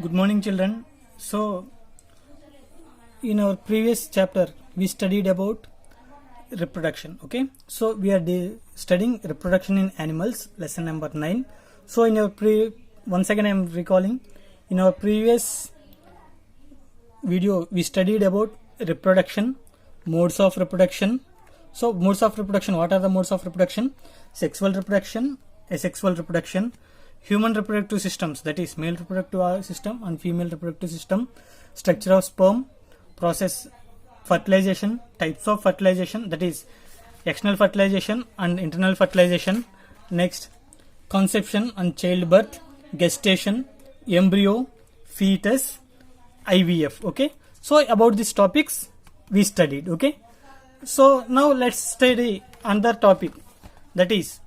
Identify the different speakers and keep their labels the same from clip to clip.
Speaker 1: Good morning, children. So, in our previous chapter, we studied about reproduction. Okay, so we are studying reproduction in animals, lesson number 9. So, in our once again, I am recalling in our previous video, we studied about reproduction, modes of reproduction. So, modes of reproduction, what are the modes of reproduction? Sexual reproduction, asexual reproduction, human reproductive systems, that is male reproductive system and female reproductive system, structure of sperm, process fertilization, types of fertilization, that is external fertilization and internal fertilization, next conception and childbirth, gestation, embryo, fetus, IVF. Okay, so about these topics we studied. Okay, so now let's study another topic, that is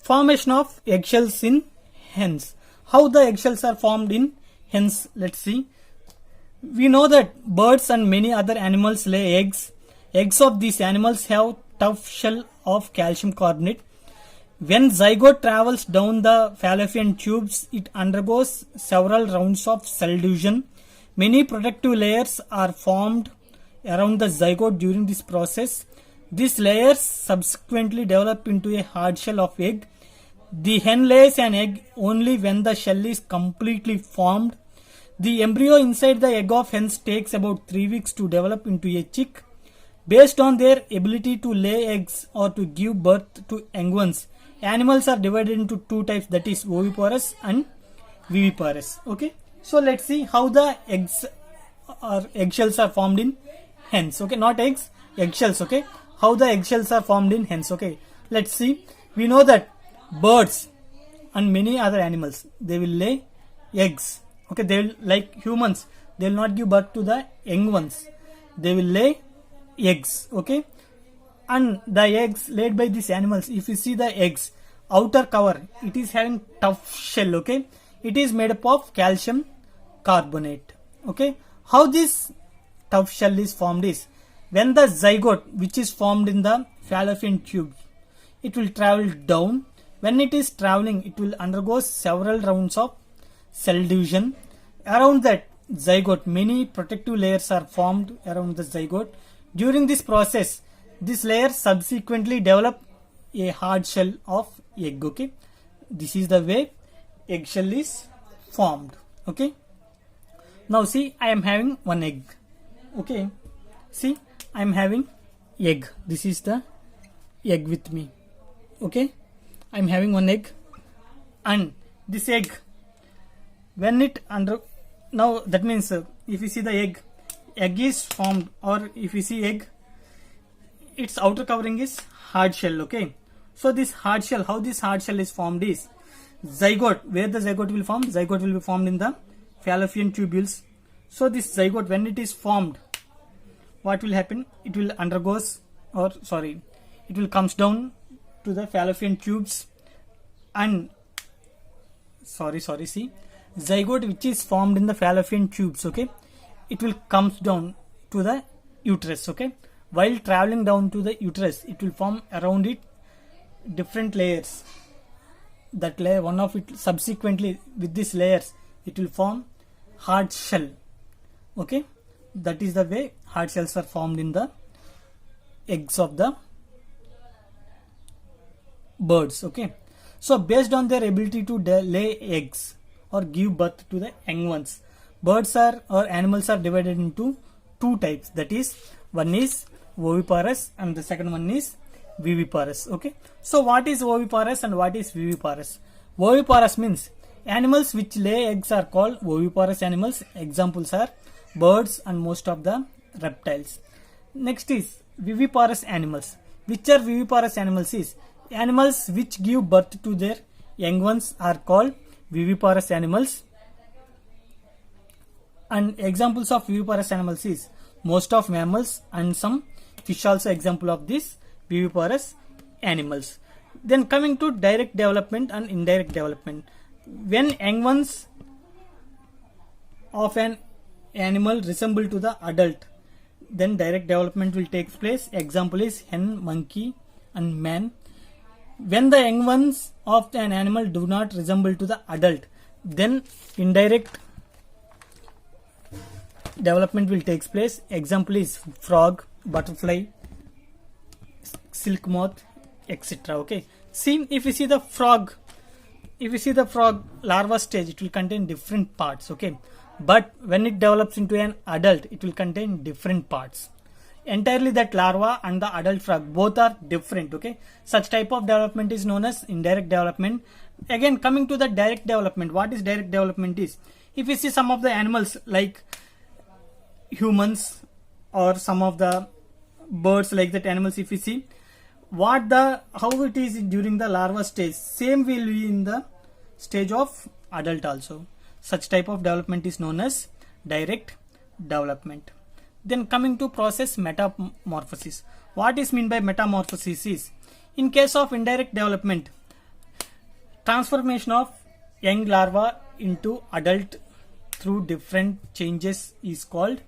Speaker 1: formation of eggshells in hens. How the eggshells are formed in hens? Let's see. We know that birds and many other animals lay eggs. Eggs of these animals have tough shell of calcium carbonate. When zygote travels down the fallopian tubes, it undergoes several rounds of cell division. Many protective layers are formed around the zygote during this process. These layers subsequently develop into a hard shell of egg. The hen lays an egg only when the shell is completely formed. The embryo inside the egg of hens takes about 3 weeks to develop into a chick. Based on their ability to lay eggs or to give birth to young ones, animals are divided into two types, that is oviparous and viviparous. Okay, so let's see how the eggs or eggshells are formed in hens. Okay, not eggs, eggshells. Okay, how the eggshells are formed in hens. Okay, let's see. We know that birds and many other animals, they will lay eggs. Okay, they will, like humans, they will not give birth to the young ones, they will lay eggs. Okay, and the eggs laid by these animals, if you see the eggs outer cover, it is having tough shell. Okay, it is made up of calcium carbonate. Okay, how this tough shell is formed is when the zygote, which is formed in the fallopian tube, it will travel down. When it is traveling, it will undergo several rounds of cell division. Around that zygote, many protective layers are formed around the zygote. During this process, this layer subsequently develop a hard shell of egg. Okay, this is the way eggshell is formed. Okay, now see, I am having one egg. Okay, see, I am having egg. This is the egg with me. Okay, I am having one egg, and this egg, when it now that means if you see the egg is formed, or if you see egg, its outer covering is hard shell. Okay, so this hard shell, how this hard shell is formed is zygote. Where the zygote will form? Zygote will be formed in the fallopian tubules. So this zygote, when it is formed, what will happen? It will it will comes down to the fallopian tubes, and see, zygote which is formed in the fallopian tubes, okay, it will comes down to the uterus. Okay, while traveling down to the uterus, it will form around it different layers. That layer, one of it, subsequently with these layers, it will form hard shell. Okay, that is the way hard shells are formed in the eggs of the birds. Okay, so based on their ability to lay eggs or give birth to the young ones, birds are or animals are divided into two types, that is one is oviparous and the second one is viviparous. Okay, so what is oviparous and what is viviparous? Oviparous means animals which lay eggs are called oviparous animals. Examples are birds and most of the reptiles. Next is viviparous animals. Which are viviparous animals is animals which give birth to their young ones are called viviparous animals. And examples of viviparous animals is most of mammals and some fish also example of these viviparous animals. Then coming to direct development and indirect development. When young ones of an animal resemble to the adult, then direct development will take place. Example is hen, monkey and man. When the young ones of an animal do not resemble to the adult, Then indirect development will take place. Example is frog, butterfly, silk moth, etc. Okay, see, if you see the frog larva stage, it will contain different parts. Okay, but when it develops into an adult, it will contain different parts entirely. That larva and the adult frog both are different. Okay, such type of development is known as indirect development. Again, coming to the direct development, what is direct development is, if you see some of the animals like humans or some of the birds like that animals, if you see how it is during the larva stage, same will be in the stage of adult also. Such type of development is known as direct development. Then coming to process metamorphosis. What is mean by metamorphosis is, in case of indirect development, transformation of young larva into adult through different changes is called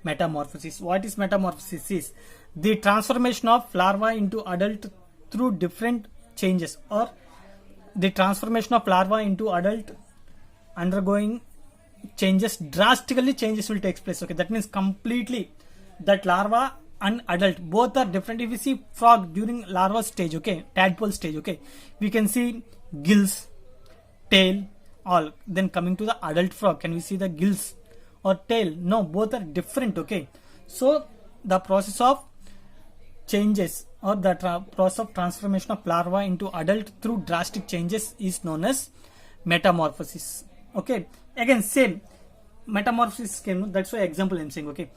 Speaker 1: metamorphosis. What is metamorphosis is the transformation of larva into adult through different changes, or the transformation of larva into adult undergoing changes, drastically changes will take place. Okay, that means completely that larva and adult both are different. If you see frog during larva stage, okay, tadpole stage, okay, we can see gills, tail, all. Then coming to the adult frog, can we see the gills or tail? No, both are different. Okay, so the process of changes or the process of transformation of larva into adult through drastic changes is known as metamorphosis. Okay, again same metamorphosis came, that's why example I'm saying. Okay,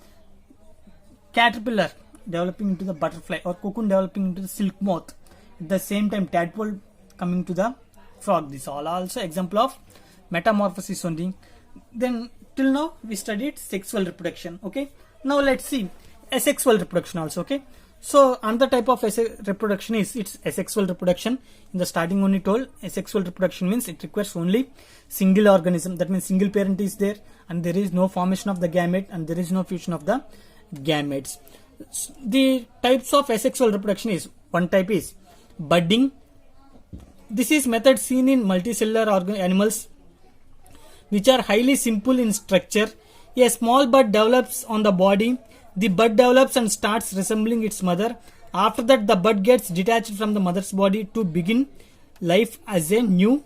Speaker 1: caterpillar developing into the butterfly, or cocoon developing into the silk moth, at the same time tadpole coming to the frog. This all also example of metamorphosis only. Then till now we studied sexual reproduction. Okay, now let's see asexual reproduction also. Okay, so another type of reproduction is it's asexual reproduction. In the starting only told, asexual reproduction means it requires only single organism. That means single parent is there and there is no formation of the gamete and there is no fusion of the gametes. The types of asexual reproduction is, one type is budding. This is method seen in multicellular animals which are highly simple in structure. A small bud develops on the body. The bud develops and starts resembling its mother. After that, the bud gets detached from the mother's body to begin life as a new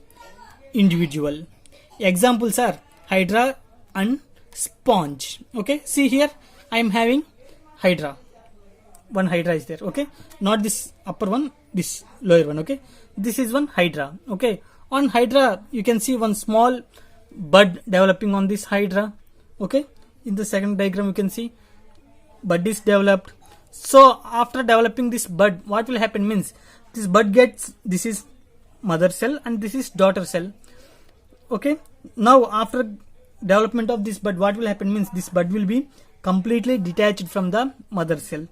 Speaker 1: individual. Examples are hydra and sponge. Okay, see here I am having hydra. One hydra is there. Okay, not this upper one, this lower one. Okay, this is one hydra. Okay, on hydra you can see one small bud developing on this hydra. Okay, in the second diagram you can see bud is developed. So after developing this bud, what will happen means, this bud gets, this is mother cell and this is daughter cell. Okay, now after development of this bud, what will happen means, this bud will be completely detached from the mother cell,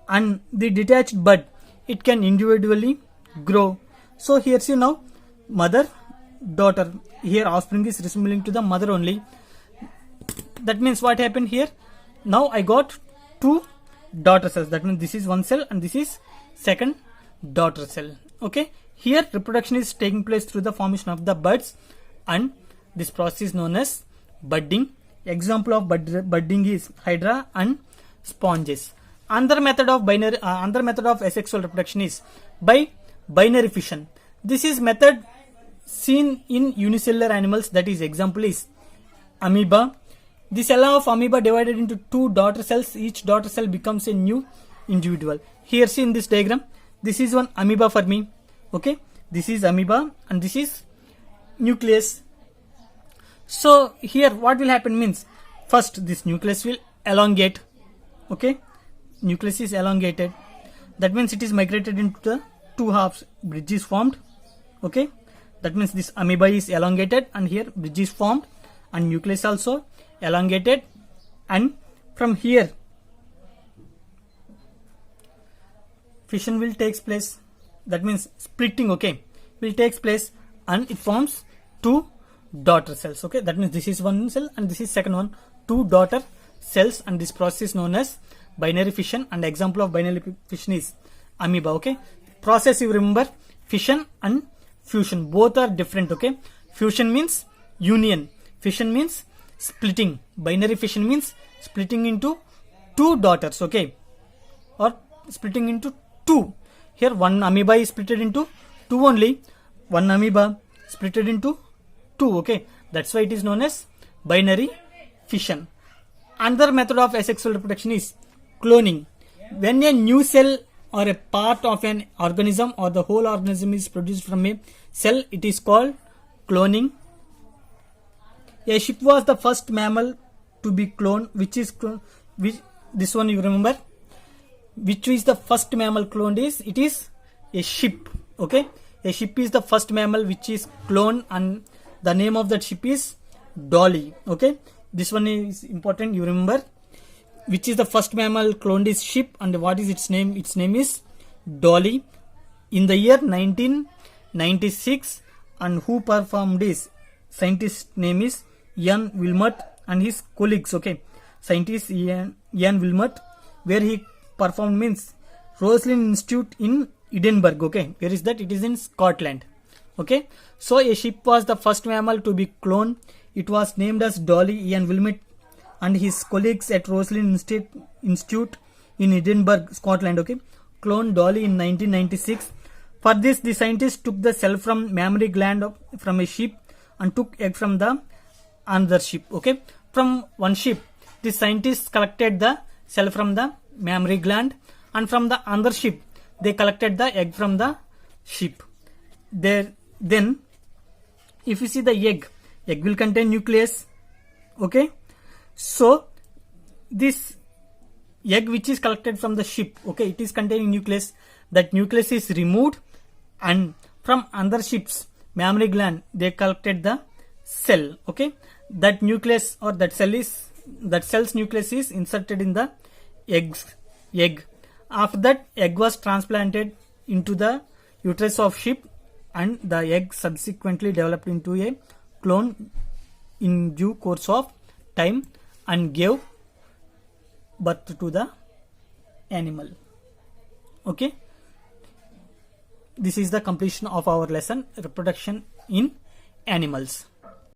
Speaker 1: and the detached bud, it can individually grow. So here see now mother, daughter, here offspring is resembling to the mother only. That means what happened here, now I got two daughter cells. That means this is one cell and this is second daughter cell. Okay, here reproduction is taking place through the formation of the buds, and this process is known as budding. Example of budding is hydra and sponges. Another method of asexual reproduction is by binary fission. This is method seen in unicellular animals. That is, example is amoeba. The cell of amoeba divided into two daughter cells. Each daughter cell becomes a new individual. Here see in this diagram, this is one amoeba for me. Okay, this is amoeba and this is nucleus. So here what will happen means, first this nucleus will elongate. Okay, nucleus is elongated. That means it is migrated into the two halves. Bridge is formed. Okay, that means this amoeba is elongated and here bridge is formed, and nucleus also elongated, and from here fission will takes place. That means splitting, okay, will takes place, and it forms two daughter cells. Okay, that means this is one cell and this is second one, two daughter cells, and this process is known as binary fission. And example of binary fission is amoeba. Okay, process you remember, fission and fusion both are different. Okay, fusion means union. Fission means splitting. Binary fission means splitting into two daughters, okay, or splitting into two. Here one amoeba is splitted into two only. One amoeba splitted into two, okay. That's why it is known as binary fission. Another method of asexual reproduction is cloning. When a new cell or a part of an organism or the whole organism is produced from a cell, it is called cloning. A sheep was the first mammal to be cloned, this one you remember. Which is the first mammal cloned is? It is a sheep, okay. A sheep is the first mammal which is cloned, and the name of that sheep is Dolly, okay. This one is important, you remember. Which is the first mammal cloned is sheep, and what is its name? Its name is Dolly. In the year 1996, and who performed this? Scientist name is Ian Wilmut and his colleagues, okay. Scientist Ian Wilmut, where he performed means Roslin Institute in Edinburgh, okay. Where is that? It is in Scotland, okay. So a sheep was the first mammal to be cloned. It was named as Dolly. Ian Wilmut and his colleagues at Roslin Institute in Edinburgh, Scotland, okay, cloned Dolly in 1996. For this, the scientists took the cell from mammary gland from a sheep and took egg from the another sheep, okay. From one sheep, the scientists collected the cell from the mammary gland, and from the other sheep, they collected the egg from the sheep. Then, if you see the egg will contain nucleus, okay. So this egg which is collected from the sheep, okay, it is containing nucleus. That nucleus is removed, and from other sheep's mammary gland they collected the cell, okay. That nucleus or that cell's nucleus is inserted in the egg. After that, egg was transplanted into the uterus of sheep, and the egg subsequently developed into a clone in due course of time and gave birth to the animal, okay. This is the completion of our lesson, reproduction in animals.